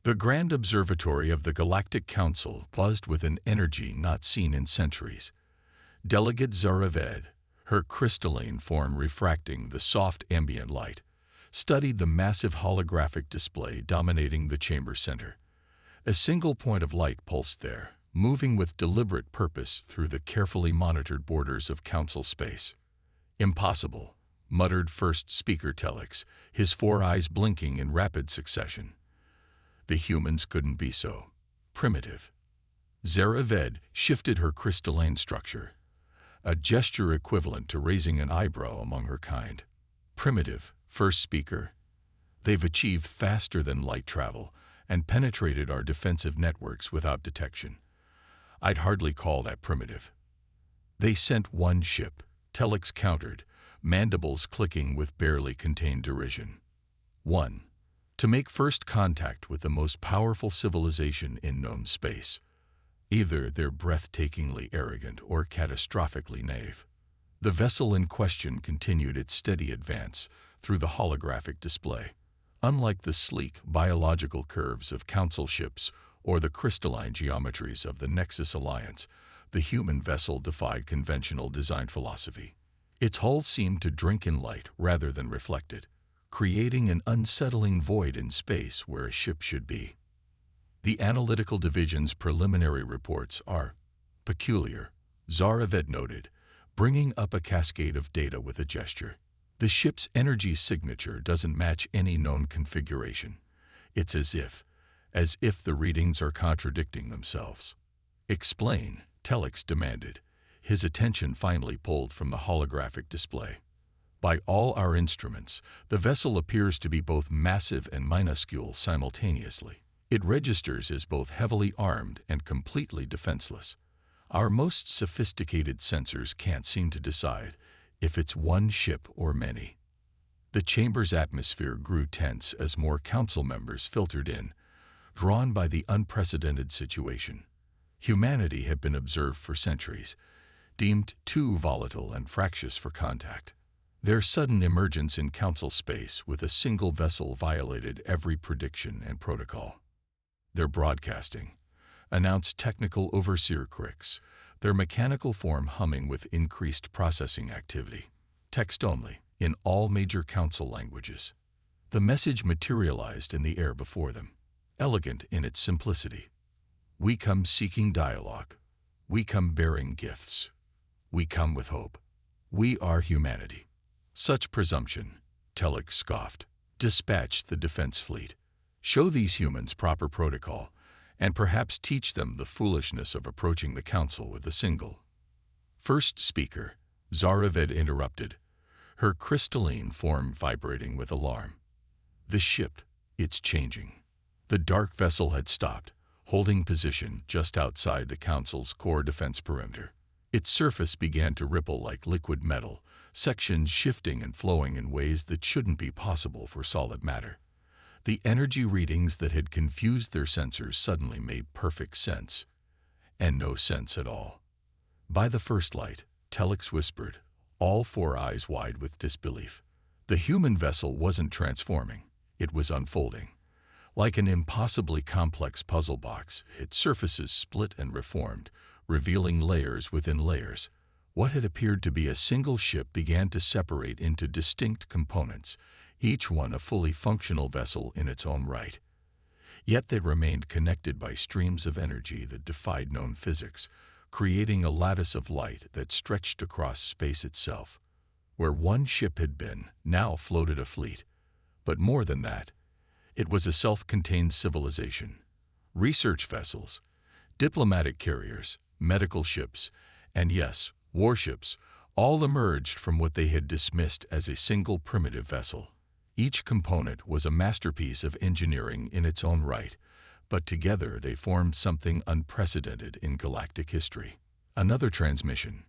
The grand observatory of the Galactic Council buzzed with an energy not seen in centuries. Delegate Zaraved, her crystalline form refracting the soft ambient light, studied the massive holographic display dominating the chamber center. A single point of light pulsed there, moving with deliberate purpose through the carefully monitored borders of council space. "Impossible," muttered first speaker Telex, his four eyes blinking in rapid succession. The humans couldn't be so primitive. Zaraved shifted her crystalline structure, a gesture equivalent to raising an eyebrow among her kind. "Primitive, first speaker. They've achieved faster than light travel and penetrated our defensive networks without detection. I'd hardly call that primitive." "They sent one ship," Telex countered, mandibles clicking with barely contained derision. "One. To make first contact with the most powerful civilization in known space. Either they're breathtakingly arrogant or catastrophically naive." The vessel in question continued its steady advance through the holographic display. Unlike the sleek biological curves of council ships or the crystalline geometries of the Nexus Alliance, the human vessel defied conventional design philosophy. Its hull seemed to drink in light rather than reflect it, creating an unsettling void in space where a ship should be. "The analytical division's preliminary reports are peculiar," Zaraved noted, bringing up a cascade of data with a gesture. "The ship's energy signature doesn't match any known configuration. It's as if the readings are contradicting themselves." "Explain," Telex demanded, his attention finally pulled from the holographic display. "By all our instruments, the vessel appears to be both massive and minuscule simultaneously. It registers as both heavily armed and completely defenseless. Our most sophisticated sensors can't seem to decide if it's one ship or many." The chamber's atmosphere grew tense as more council members filtered in, drawn by the unprecedented situation. Humanity had been observed for centuries, deemed too volatile and fractious for contact. Their sudden emergence in council space with a single vessel violated every prediction and protocol. "They're broadcasting," announced technical overseer Crix, their mechanical form humming with increased processing activity. "Text only, in all major council languages." The message materialized in the air before them, elegant in its simplicity. "We come seeking dialogue. We come bearing gifts. We come with hope. We are humanity." "Such presumption," Telex scoffed. "Dispatch the defense fleet. Show these humans proper protocol, and perhaps teach them the foolishness of approaching the council with a single." "First speaker," Zaraved interrupted, her crystalline form vibrating with alarm. "The ship, it's changing." The dark vessel had stopped, holding position just outside the council's core defense perimeter. Its surface began to ripple like liquid metal, sections shifting and flowing in ways that shouldn't be possible for solid matter. The energy readings that had confused their sensors suddenly made perfect sense, and no sense at all. "By the first light," Telex whispered, all four eyes wide with disbelief. The human vessel wasn't transforming, it was unfolding. Like an impossibly complex puzzle box, its surfaces split and reformed, revealing layers within layers. What had appeared to be a single ship began to separate into distinct components, each one a fully functional vessel in its own right. Yet they remained connected by streams of energy that defied known physics, creating a lattice of light that stretched across space itself. Where one ship had been, now floated a fleet. But more than that, it was a self-contained civilization. Research vessels, diplomatic carriers, medical ships, and yes, warships, all emerged from what they had dismissed as a single primitive vessel. Each component was a masterpiece of engineering in its own right, but together they formed something unprecedented in galactic history. "Another transmission,"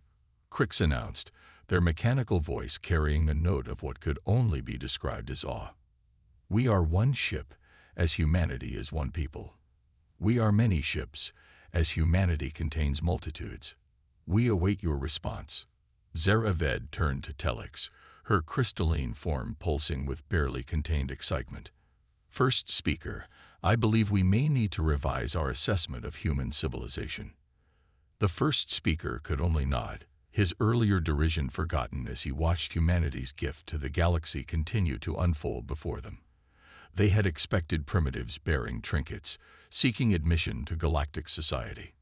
Crix announced, their mechanical voice carrying a note of what could only be described as awe. "We are one ship, as humanity is one people. We are many ships, as humanity contains multitudes. We await your response." Zaraved turned to Telex, her crystalline form pulsing with barely contained excitement. "First speaker, I believe we may need to revise our assessment of human civilization." The first speaker could only nod, his earlier derision forgotten as he watched humanity's gift to the galaxy continue to unfold before them. They had expected primitives bearing trinkets, seeking admission to galactic society.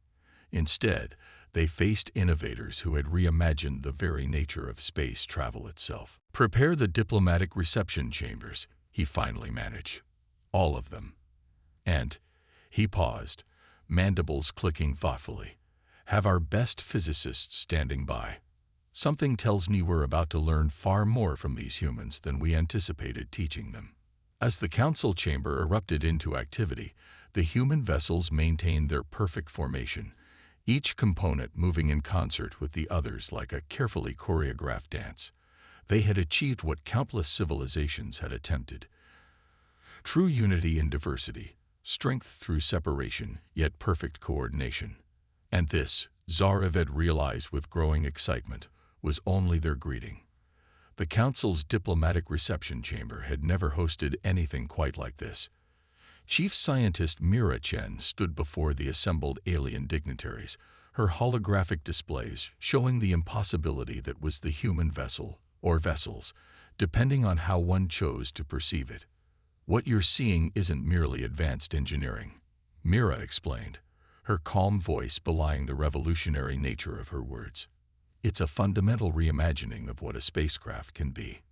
Instead, they faced innovators who had reimagined the very nature of space travel itself. "Prepare the diplomatic reception chambers," he finally managed. "All of them." And he paused, mandibles clicking thoughtfully. "Have our best physicists standing by. Something tells me we're about to learn far more from these humans than we anticipated teaching them." As the council chamber erupted into activity, the human vessels maintained their perfect formation, each component moving in concert with the others like a carefully choreographed dance. They had achieved what countless civilizations had attempted. True unity in diversity, strength through separation, yet perfect coordination. And this, Zaraved realized with growing excitement, was only their greeting. The Council's diplomatic reception chamber had never hosted anything quite like this. Chief Scientist Mira Chen stood before the assembled alien dignitaries, her holographic displays showing the impossibility that was the human vessel, or vessels, depending on how one chose to perceive it. "What you're seeing isn't merely advanced engineering," Mira explained, her calm voice belying the revolutionary nature of her words. "It's a fundamental reimagining of what a spacecraft can be."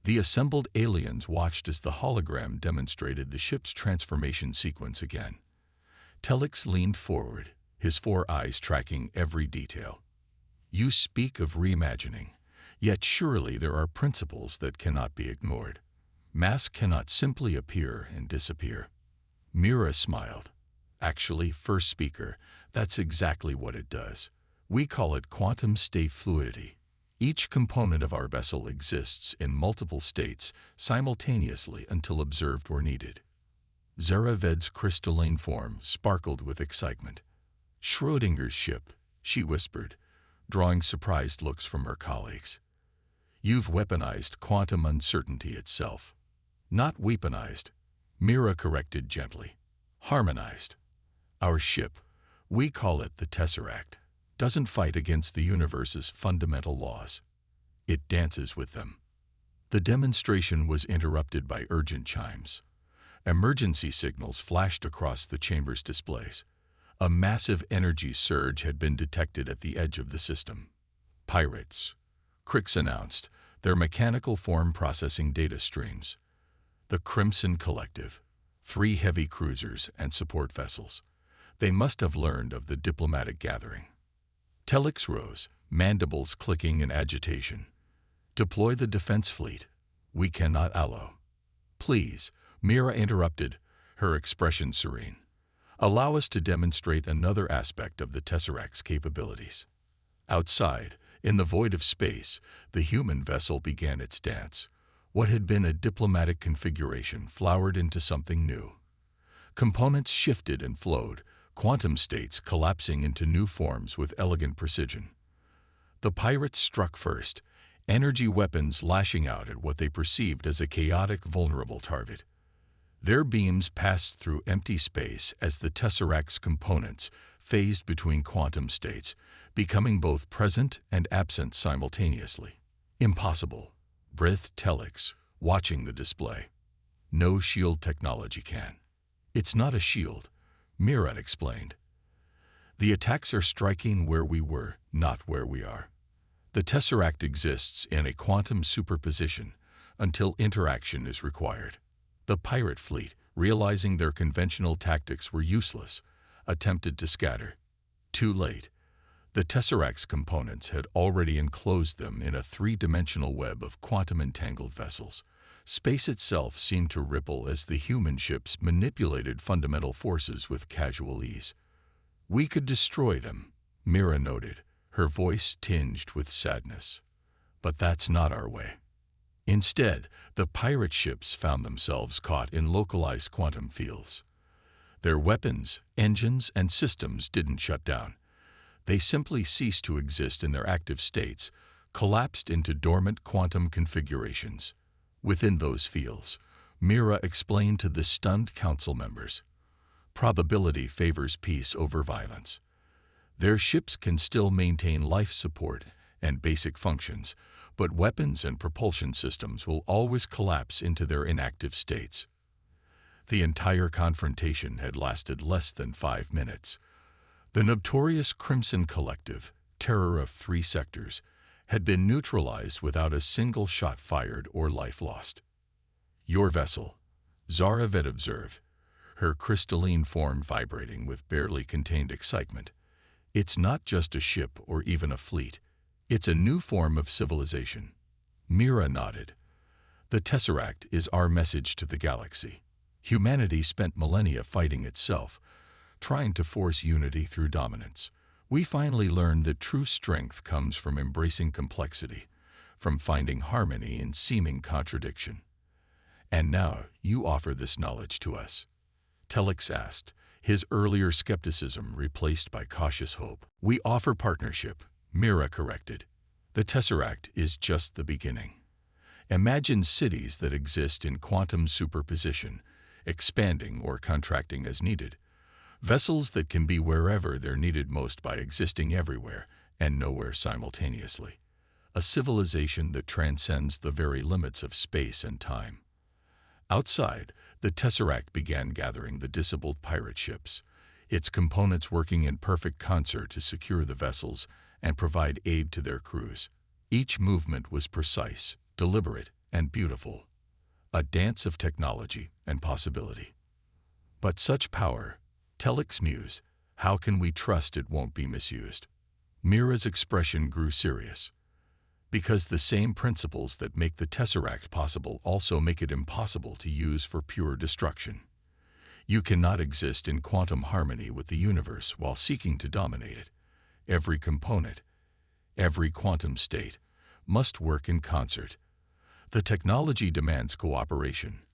The assembled aliens watched as the hologram demonstrated the ship's transformation sequence again. Telix leaned forward, his 4 eyes tracking every detail. "You speak of reimagining, yet surely there are principles that cannot be ignored. Mass cannot simply appear and disappear." Mira smiled. "Actually, first speaker, that's exactly what it does. We call it quantum state fluidity. Each component of our vessel exists in multiple states simultaneously until observed or needed." Zaraved's crystalline form sparkled with excitement. "Schrödinger's ship," she whispered, drawing surprised looks from her colleagues. "You've weaponized quantum uncertainty itself." "Not weaponized," Mira corrected gently. "Harmonized. Our ship, we call it the Tesseract, doesn't fight against the universe's fundamental laws. It dances with them." The demonstration was interrupted by urgent chimes. Emergency signals flashed across the chamber's displays. A massive energy surge had been detected at the edge of the system. "Pirates," Crix announced, their mechanical form processing data streams. "The Crimson Collective, 3 heavy cruisers and support vessels. They must have learned of the diplomatic gathering." Telix rose, mandibles clicking in agitation. "Deploy the defense fleet. We cannot allow." "Please," Mira interrupted, her expression serene. "Allow us to demonstrate another aspect of the Tesseract's capabilities." Outside, in the void of space, the human vessel began its dance. What had been a diplomatic configuration flowered into something new. Components shifted and flowed, quantum states collapsing into new forms with elegant precision. The pirates struck first, energy weapons lashing out at what they perceived as a chaotic, vulnerable target. Their beams passed through empty space as the Tesseract's components phased between quantum states, becoming both present and absent simultaneously. "Impossible," breathed Telix, watching the display. "No shield technology can." "It's not a shield," Mira explained. "The attacks are striking where we were, not where we are. The Tesseract exists in a quantum superposition until interaction is required." The pirate fleet, realizing their conventional tactics were useless, attempted to scatter. Too late. The Tesseract's components had already enclosed them in a 3-dimensional web of quantum-entangled vessels. Space itself seemed to ripple as the human ships manipulated fundamental forces with casual ease. "We could destroy them," Mira noted, her voice tinged with sadness. "But that's not our way." Instead, the pirate ships found themselves caught in localized quantum fields. Their weapons, engines, and systems didn't shut down. They simply ceased to exist in their active states, collapsed into dormant quantum configurations. Within those fields, Mira explained to the stunned council members, probability favors peace over violence. Their ships can still maintain life support and basic functions, but weapons and propulsion systems will always collapse into their inactive states. The entire confrontation had lasted less than 5 minutes. The notorious Crimson Collective, terror of 3 sectors, had been neutralized without a single shot fired or life lost. "Your vessel," Zaraved observed, her crystalline form vibrating with barely contained excitement. "It's not just a ship or even a fleet. It's a new form of civilization." Mira nodded. "The Tesseract is our message to the galaxy. Humanity spent millennia fighting itself, trying to force unity through dominance. We finally learned that true strength comes from embracing complexity, from finding harmony in seeming contradiction. And now you offer this knowledge to us." Telix asked, his earlier skepticism replaced by cautious hope. "We offer partnership," Mira corrected. "The Tesseract is just the beginning. Imagine cities that exist in quantum superposition, expanding or contracting as needed. Vessels that can be wherever they're needed most by existing everywhere and nowhere simultaneously. A civilization that transcends the very limits of space and time." Outside, the Tesseract began gathering the disabled pirate ships, its components working in perfect concert to secure the vessels and provide aid to their crews. Each movement was precise, deliberate, and beautiful, a dance of technology and possibility. "But such power," Telix mused, "how can we trust it won't be misused?" Mira's expression grew serious. "Because the same principles that make the Tesseract possible also make it impossible to use for pure destruction. You cannot exist in quantum harmony with the universe while seeking to dominate it. Every component, every quantum state, must work in concert. The technology demands cooperation,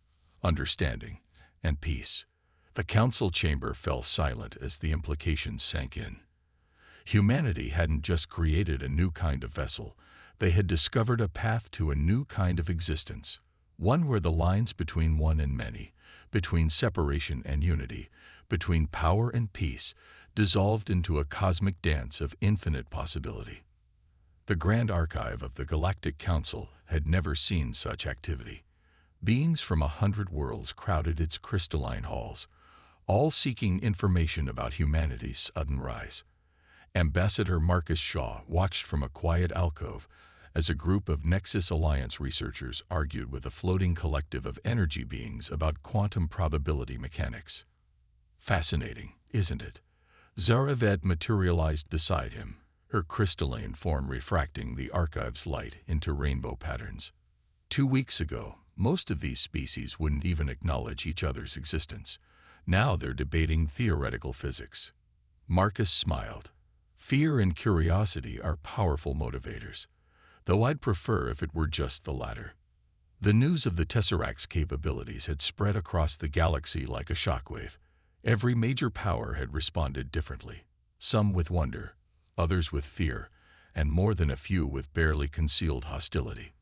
understanding, and peace." The council chamber fell silent as the implications sank in. Humanity hadn't just created a new kind of vessel. They had discovered a path to a new kind of existence, one where the lines between one and many, between separation and unity, between power and peace, dissolved into a cosmic dance of infinite possibility. The Grand Archive of the Galactic Council had never seen such activity. Beings from 100 worlds crowded its crystalline halls, all seeking information about humanity's sudden rise. Ambassador Marcus Shaw watched from a quiet alcove as a group of Nexus Alliance researchers argued with a floating collective of energy beings about quantum probability mechanics. "Fascinating, isn't it?" Zaraved materialized beside him, her crystalline form refracting the archive's light into rainbow patterns. 2 weeks ago, most of these species wouldn't even acknowledge each other's existence. Now they're debating theoretical physics. Marcus smiled. "Fear and curiosity are powerful motivators, though I'd prefer if it were just the latter." The news of the Tesseract's capabilities had spread across the galaxy like a shockwave. Every major power had responded differently, some with wonder, others with fear, and more than a few with barely concealed hostility.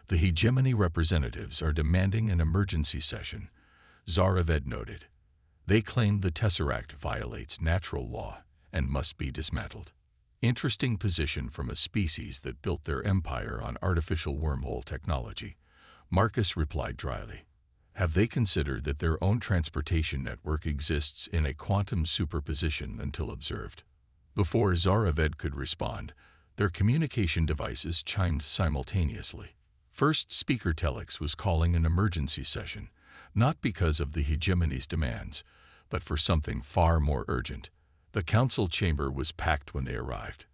"The hegemony representatives are demanding an emergency session," Zaraved noted. "They claim the Tesseract violates natural law and must be dismantled." Interesting position from a species that built their empire on artificial wormhole technology, Marcus replied dryly. "Have they considered that their own transportation network exists in a quantum superposition until observed?" Before Zaraved could respond, their communication devices chimed simultaneously. First Speaker Telix was calling an emergency session, not because of the hegemony's demands, but for something far more urgent. The council chamber was packed when they arrived.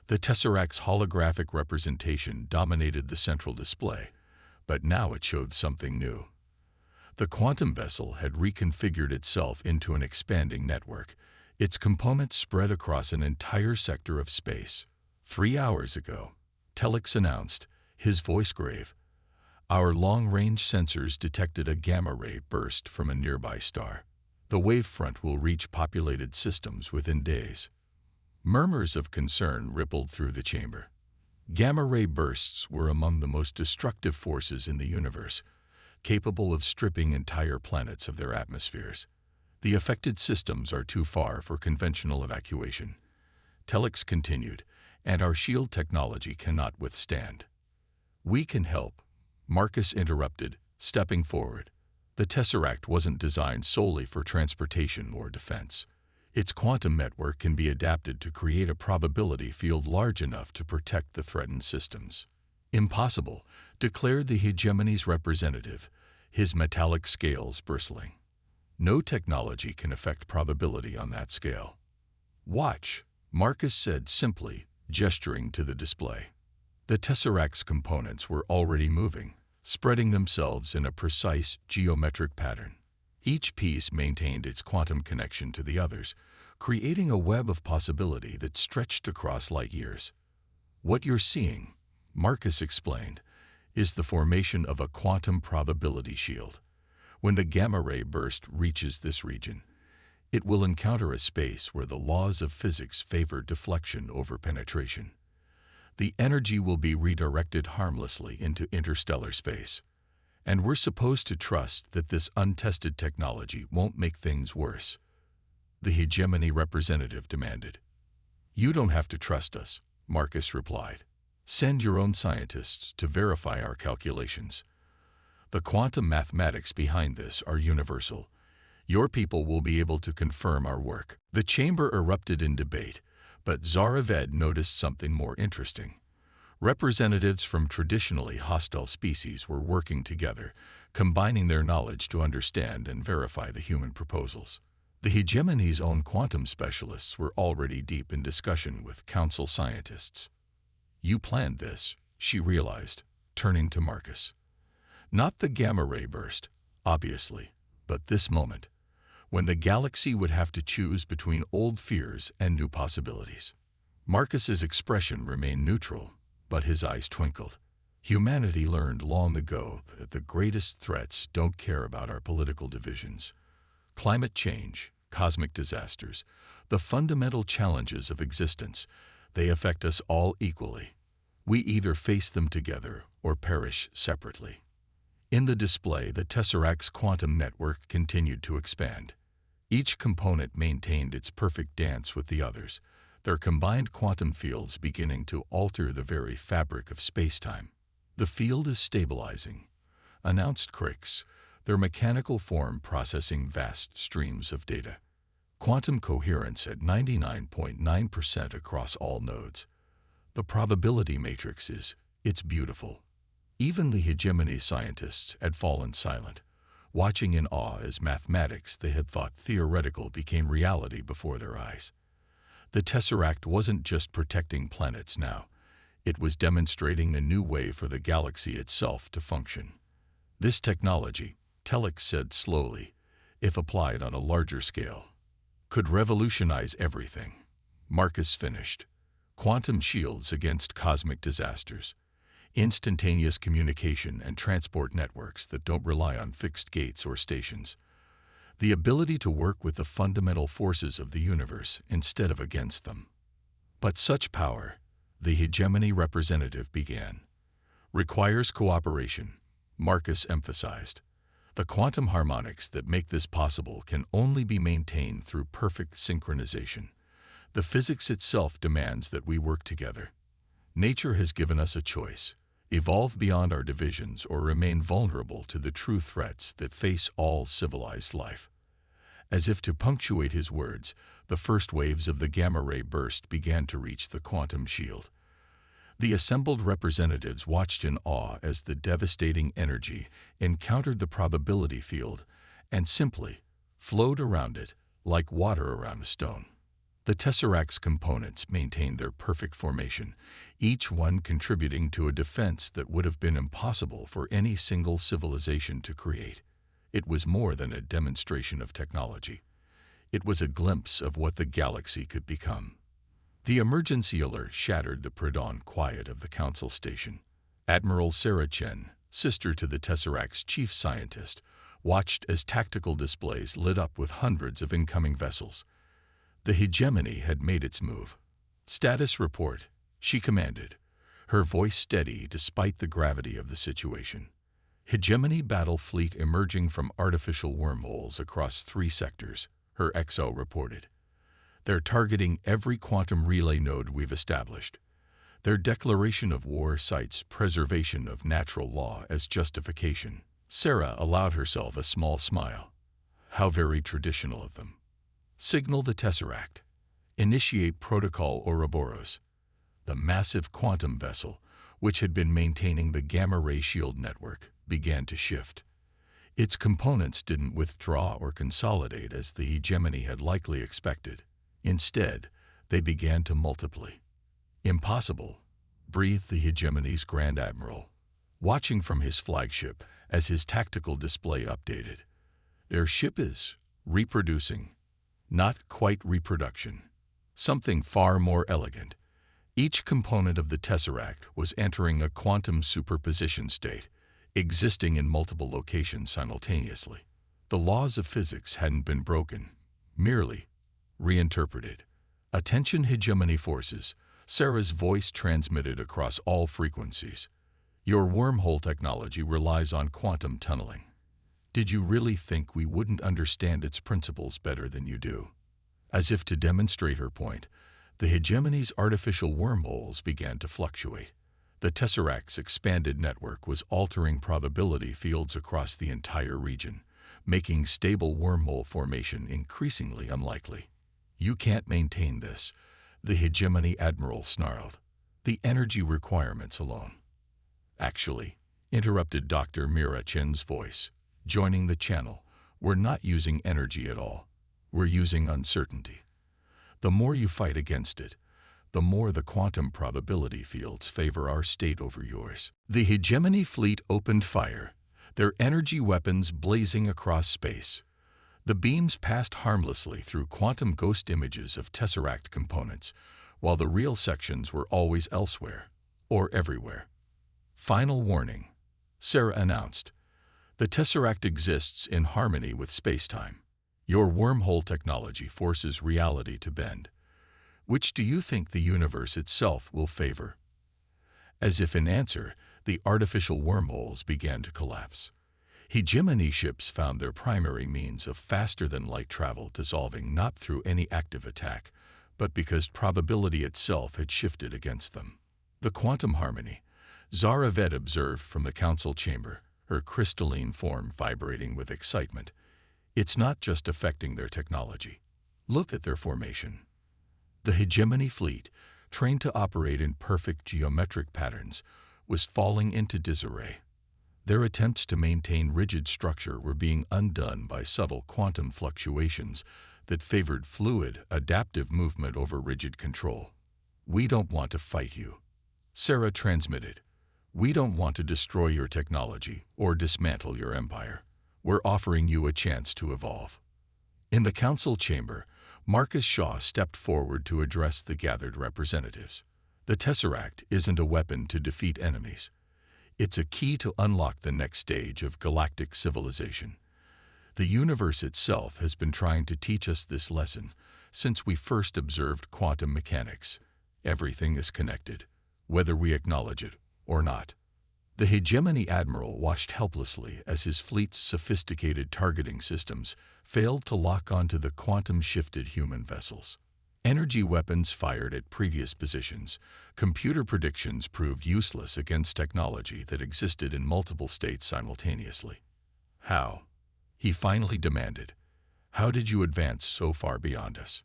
The Tesseract's holographic representation dominated the central display, but now it showed something new. The quantum vessel had reconfigured itself into an expanding network, its components spread across an entire sector of space. 3 hours ago, Telix announced, his voice grave, "Our long-range sensors detected a gamma-ray burst from a nearby star. The wavefront will reach populated systems within days." Murmurs of concern rippled through the chamber. Gamma-ray bursts were among the most destructive forces in the universe, capable of stripping entire planets of their atmospheres. The affected systems are too far for conventional evacuation. Telex continued, and our shield technology cannot withstand. We can help, Marcus interrupted, stepping forward. The Tesseract wasn't designed solely for transportation or defense. Its quantum network can be adapted to create a probability field large enough to protect the threatened systems. Impossible, declared the hegemony's representative, his metallic scales bristling. No technology can affect probability on that scale. Watch, Marcus said simply, gesturing to the display. The Tesseract's components were already moving, spreading themselves in a precise geometric pattern. Each piece maintained its quantum connection to the others, creating a web of possibility that stretched across light years. What you're seeing, Marcus explained, is the formation of a quantum probability shield. When the gamma-ray burst reaches this region, it will encounter a space where the laws of physics favor deflection over penetration. The energy will be redirected harmlessly into interstellar space. And we're supposed to trust that this untested technology won't make things worse, the hegemony representative demanded. You don't have to trust us, Marcus replied. Send your own scientists to verify our calculations. The quantum mathematics behind this are universal. Your people will be able to confirm our work. The chamber erupted in debate, but Zaraved noticed something more interesting. Representatives from traditionally hostile species were working together, combining their knowledge to understand and verify the human proposals. The hegemony's own quantum specialists were already deep in discussion with council scientists. You planned this, she realized, turning to Marcus. Not the gamma-ray burst, obviously, but this moment, when the galaxy would have to choose between old fears and new possibilities. Marcus's expression remained neutral, but his eyes twinkled. Humanity learned long ago that the greatest threats don't care about our political divisions. Climate change, cosmic disasters, the fundamental challenges of existence, they affect us all equally. We either face them together or perish separately. In the display, the Tesseract's quantum network continued to expand. Each component maintained its perfect dance with the others, their combined quantum fields beginning to alter the very fabric of space-time. The field is stabilizing, announced Crix, their mechanical form processing vast streams of data. Quantum coherence at 99.9% across all nodes. The probability matrix it's beautiful. Even the hegemony scientists had fallen silent, watching in awe as mathematics they had thought theoretical became reality before their eyes. The Tesseract wasn't just protecting planets now. It was demonstrating a new way for the galaxy itself to function. This technology, Telex said slowly, if applied on a larger scale, could revolutionize everything. Marcus finished. Quantum shields against cosmic disasters. Instantaneous communication and transport networks that don't rely on fixed gates or stations. The ability to work with the fundamental forces of the universe instead of against them. But such power, the hegemony representative began, requires cooperation, Marcus emphasized. The quantum harmonics that make this possible can only be maintained through perfect synchronization. The physics itself demands that we work together. Nature has given us a choice: evolve beyond our divisions or remain vulnerable to the true threats that face all civilized life. As if to punctuate his words, the first waves of the gamma-ray burst began to reach the quantum shield. The assembled representatives watched in awe as the devastating energy encountered the probability field and simply flowed around it like water around a stone. The Tesseract's components maintained their perfect formation, each one contributing to a defense that would have been impossible for any single civilization to create. It was more than a demonstration of technology. It was a glimpse of what the galaxy could become. The emergency alert shattered the pre-dawn quiet of the council station. Admiral Sarah Chen, sister to the Tesseract's chief scientist, watched as tactical displays lit up with hundreds of incoming vessels. The hegemony had made its move. Status report, she commanded, her voice steady despite the gravity of the situation. Hegemony battle fleet emerging from artificial wormholes across 3 sectors, her XO reported. They're targeting every quantum relay node we've established. Their declaration of war cites preservation of natural law as justification. Sarah allowed herself a small smile. How very traditional of them. Signal the Tesseract. Initiate Protocol Ouroboros. The massive quantum vessel, which had been maintaining the gamma-ray shield network, began to shift. Its components didn't withdraw or consolidate as the hegemony had likely expected. Instead, they began to multiply. Impossible, breathed the hegemony's Grand Admiral, watching from his flagship as his tactical display updated. Their ship is reproducing, not quite reproduction. Something far more elegant. Each component of the Tesseract was entering a quantum superposition state, existing in multiple locations simultaneously. The laws of physics hadn't been broken, merely reinterpreted. Attention hegemony forces, Sarah's voice transmitted across all frequencies. Your wormhole technology relies on quantum tunneling. Did you really think we wouldn't understand its principles better than you do? As if to demonstrate her point, the hegemony's artificial wormholes began to fluctuate. The Tesseract's expanded network was altering probability fields across the entire region, making stable wormhole formation increasingly unlikely. You can't maintain this, the hegemony admiral snarled. The energy requirements alone. Actually, interrupted Dr. Mira Chen's voice, joining the channel, we're not using energy at all. We're using uncertainty. The more you fight against it, the more the quantum probability fields favor our state over yours. The hegemony fleet opened fire, their energy weapons blazing across space. The beams passed harmlessly through quantum ghost images of Tesseract components, while the real sections were always elsewhere, or everywhere. Final warning, Sarah announced. The Tesseract exists in harmony with spacetime. Your wormhole technology forces reality to bend. Which do you think the universe itself will favor? As if in answer, the artificial wormholes began to collapse. Hegemony ships found their primary means of faster-than-light travel dissolving not through any active attack, but because probability itself had shifted against them. The quantum harmony, Zara Ved observed from the council chamber, her crystalline form vibrating with excitement. It's not just affecting their technology. Look at their formation. The hegemony fleet, trained to operate in perfect geometric patterns, was falling into disarray. Their attempts to maintain rigid structure were being undone by subtle quantum fluctuations that favored fluid, adaptive movement over rigid control. We don't want to fight you, Sarah transmitted. We don't want to destroy your technology or dismantle your empire. We're offering you a chance to evolve. In the council chamber, Marcus Shaw stepped forward to address the gathered representatives. The Tesseract isn't a weapon to defeat enemies. It's a key to unlock the next stage of galactic civilization. The universe itself has been trying to teach us this lesson since we first observed quantum mechanics. Everything is connected, whether we acknowledge it or not. The hegemony admiral watched helplessly as his fleet's sophisticated targeting systems failed to lock onto the quantum-shifted human vessels. Energy weapons fired at previous positions. Computer predictions proved useless against technology that existed in multiple states simultaneously. How? He finally demanded. How did you advance so far beyond us?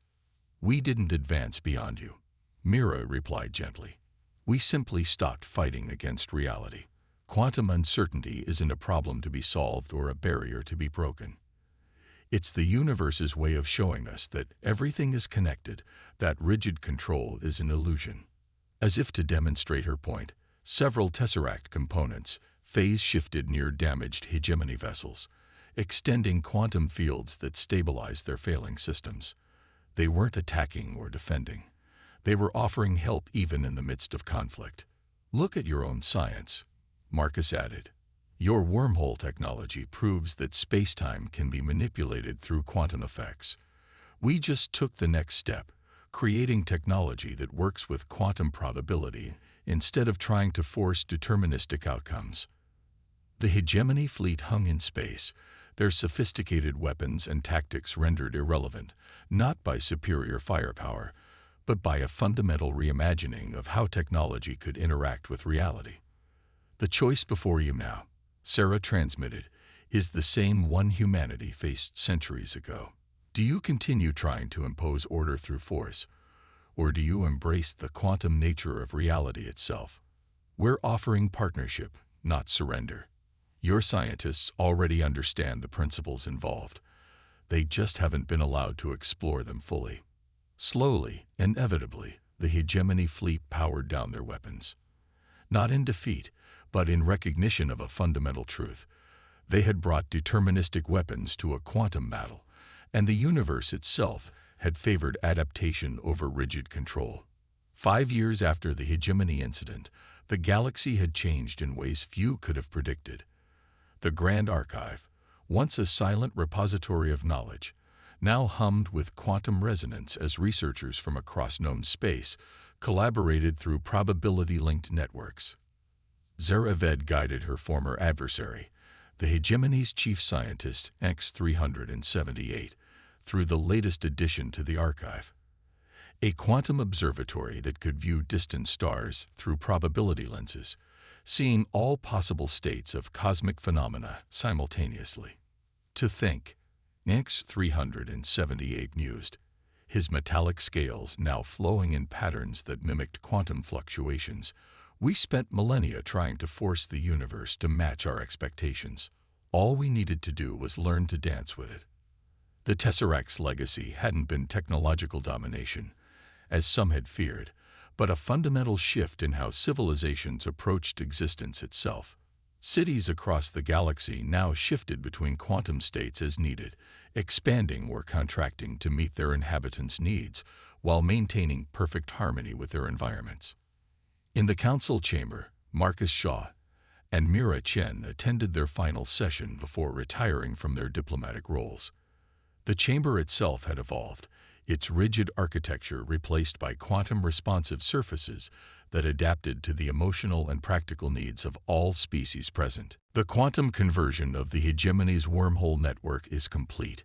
We didn't advance beyond you, Mira replied gently. We simply stopped fighting against reality. Quantum uncertainty isn't a problem to be solved or a barrier to be broken. It's the universe's way of showing us that everything is connected, that rigid control is an illusion. As if to demonstrate her point, several Tesseract components phase-shifted near damaged hegemony vessels, extending quantum fields that stabilized their failing systems. They weren't attacking or defending. They were offering help even in the midst of conflict. Look at your own science, Marcus added. Your wormhole technology proves that spacetime can be manipulated through quantum effects. We just took the next step, creating technology that works with quantum probability instead of trying to force deterministic outcomes. The hegemony fleet hung in space, their sophisticated weapons and tactics rendered irrelevant, not by superior firepower, but by a fundamental reimagining of how technology could interact with reality. The choice before you now, Sarah transmitted, is the same one humanity faced centuries ago. Do you continue trying to impose order through force, or do you embrace the quantum nature of reality itself? We're offering partnership, not surrender. Your scientists already understand the principles involved. They just haven't been allowed to explore them fully. Slowly, inevitably, the hegemony fleet powered down their weapons. Not in defeat, but in recognition of a fundamental truth. They had brought deterministic weapons to a quantum battle, and the universe itself had favored adaptation over rigid control. 5 years after the hegemony incident, the galaxy had changed in ways few could have predicted. The Grand Archive, once a silent repository of knowledge, now hummed with quantum resonance as researchers from across known space collaborated through probability-linked networks. Zara-Ved guided her former adversary, the hegemony's chief scientist, X-378, through the latest addition to the archive. A quantum observatory that could view distant stars through probability lenses, seeing all possible states of cosmic phenomena simultaneously. To think, X-378 mused, his metallic scales now flowing in patterns that mimicked quantum fluctuations. We spent millennia trying to force the universe to match our expectations. All we needed to do was learn to dance with it. The Tesseract's legacy hadn't been technological domination, as some had feared, but a fundamental shift in how civilizations approached existence itself. Cities across the galaxy now shifted between quantum states as needed, expanding or contracting to meet their inhabitants' needs while maintaining perfect harmony with their environments. In the council chamber, Marcus Shaw and Mira Chen attended their final session before retiring from their diplomatic roles. The chamber itself had evolved, its rigid architecture replaced by quantum-responsive surfaces that adapted to the emotional and practical needs of all species present. The quantum conversion of the hegemony's wormhole network is complete,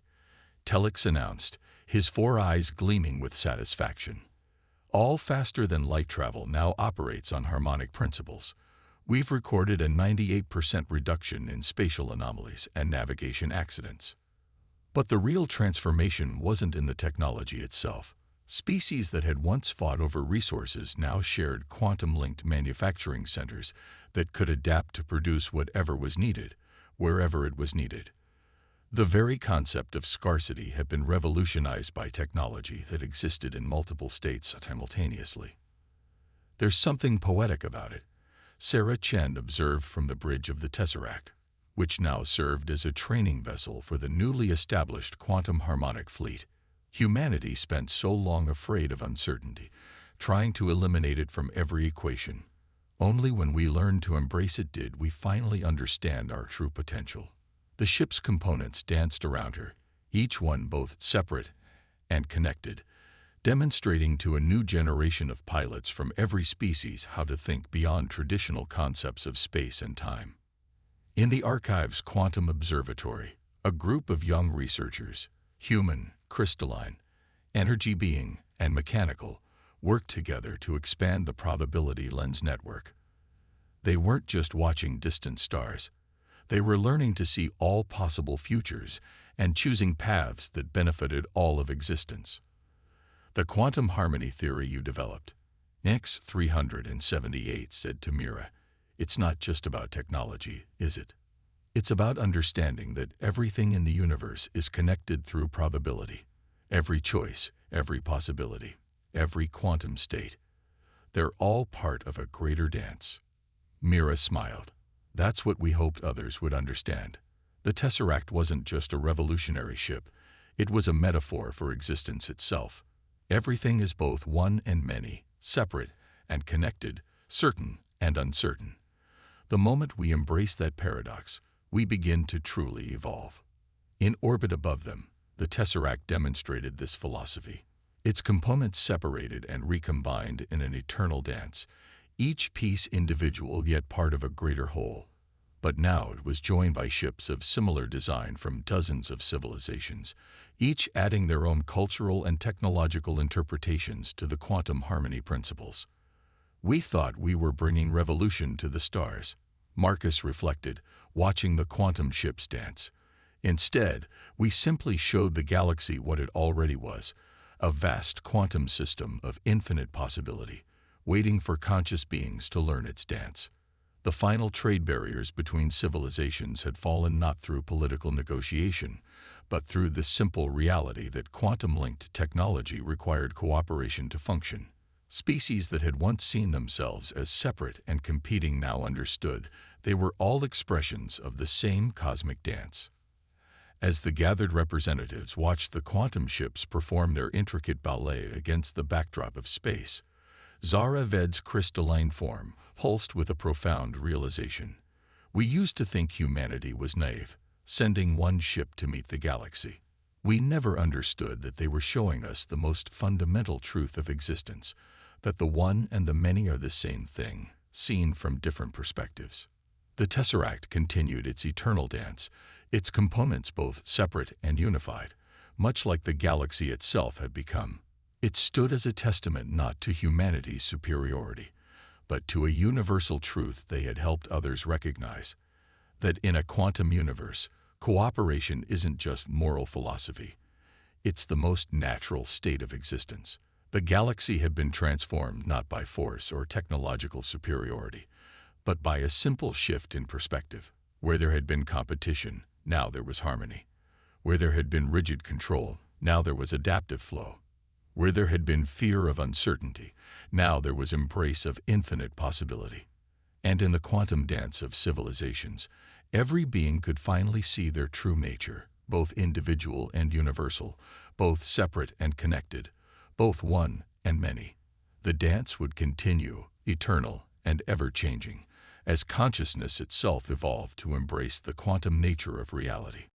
Telix announced, his 4 eyes gleaming with satisfaction. All faster than light travel now operates on harmonic principles. We've recorded a 98% reduction in spatial anomalies and navigation accidents. But the real transformation wasn't in the technology itself. Species that had once fought over resources now shared quantum-linked manufacturing centers that could adapt to produce whatever was needed, wherever it was needed. The very concept of scarcity had been revolutionized by technology that existed in multiple states simultaneously. There's something poetic about it, Sarah Chen observed from the bridge of the Tesseract, which now served as a training vessel for the newly established quantum harmonic fleet. Humanity spent so long afraid of uncertainty, trying to eliminate it from every equation. Only when we learned to embrace it did we finally understand our true potential. The ship's components danced around her, each one both separate and connected, demonstrating to a new generation of pilots from every species how to think beyond traditional concepts of space and time. In the Archive's Quantum Observatory, a group of young researchers, human, crystalline, energy being, and mechanical, worked together to expand the probability lens network. They weren't just watching distant stars. They were learning to see all possible futures and choosing paths that benefited all of existence. The quantum harmony theory you developed, X-378 said to Mira, it's not just about technology, is it? It's about understanding that everything in the universe is connected through probability. Every choice, every possibility, every quantum state. They're all part of a greater dance. Mira smiled. That's what we hoped others would understand. The Tesseract wasn't just a revolutionary ship. It was a metaphor for existence itself. Everything is both one and many, separate and connected, certain and uncertain. The moment we embrace that paradox, we begin to truly evolve. In orbit above them, the Tesseract demonstrated this philosophy. Its components separated and recombined in an eternal dance, each piece individual yet part of a greater whole. But now it was joined by ships of similar design from dozens of civilizations, each adding their own cultural and technological interpretations to the quantum harmony principles. We thought we were bringing revolution to the stars, Marcus reflected, watching the quantum ships dance. Instead, we simply showed the galaxy what it already was, a vast quantum system of infinite possibility, waiting for conscious beings to learn its dance. The final trade barriers between civilizations had fallen not through political negotiation, but through the simple reality that quantum-linked technology required cooperation to function. Species that had once seen themselves as separate and competing now understood they were all expressions of the same cosmic dance. As the gathered representatives watched the quantum ships perform their intricate ballet against the backdrop of space, Zara Ved's crystalline form pulsed with a profound realization. We used to think humanity was naive, sending one ship to meet the galaxy. We never understood that they were showing us the most fundamental truth of existence, that the one and the many are the same thing, seen from different perspectives. The Tesseract continued its eternal dance, its components both separate and unified, much like the galaxy itself had become. It stood as a testament not to humanity's superiority, but to a universal truth they had helped others recognize, that in a quantum universe, cooperation isn't just moral philosophy. It's the most natural state of existence. The galaxy had been transformed not by force or technological superiority, but by a simple shift in perspective. Where there had been competition, now there was harmony. Where there had been rigid control, now there was adaptive flow. Where there had been fear of uncertainty, now there was embrace of infinite possibility. And in the quantum dance of civilizations, every being could finally see their true nature, both individual and universal, both separate and connected, both one and many. The dance would continue, eternal and ever-changing, as consciousness itself evolved to embrace the quantum nature of reality.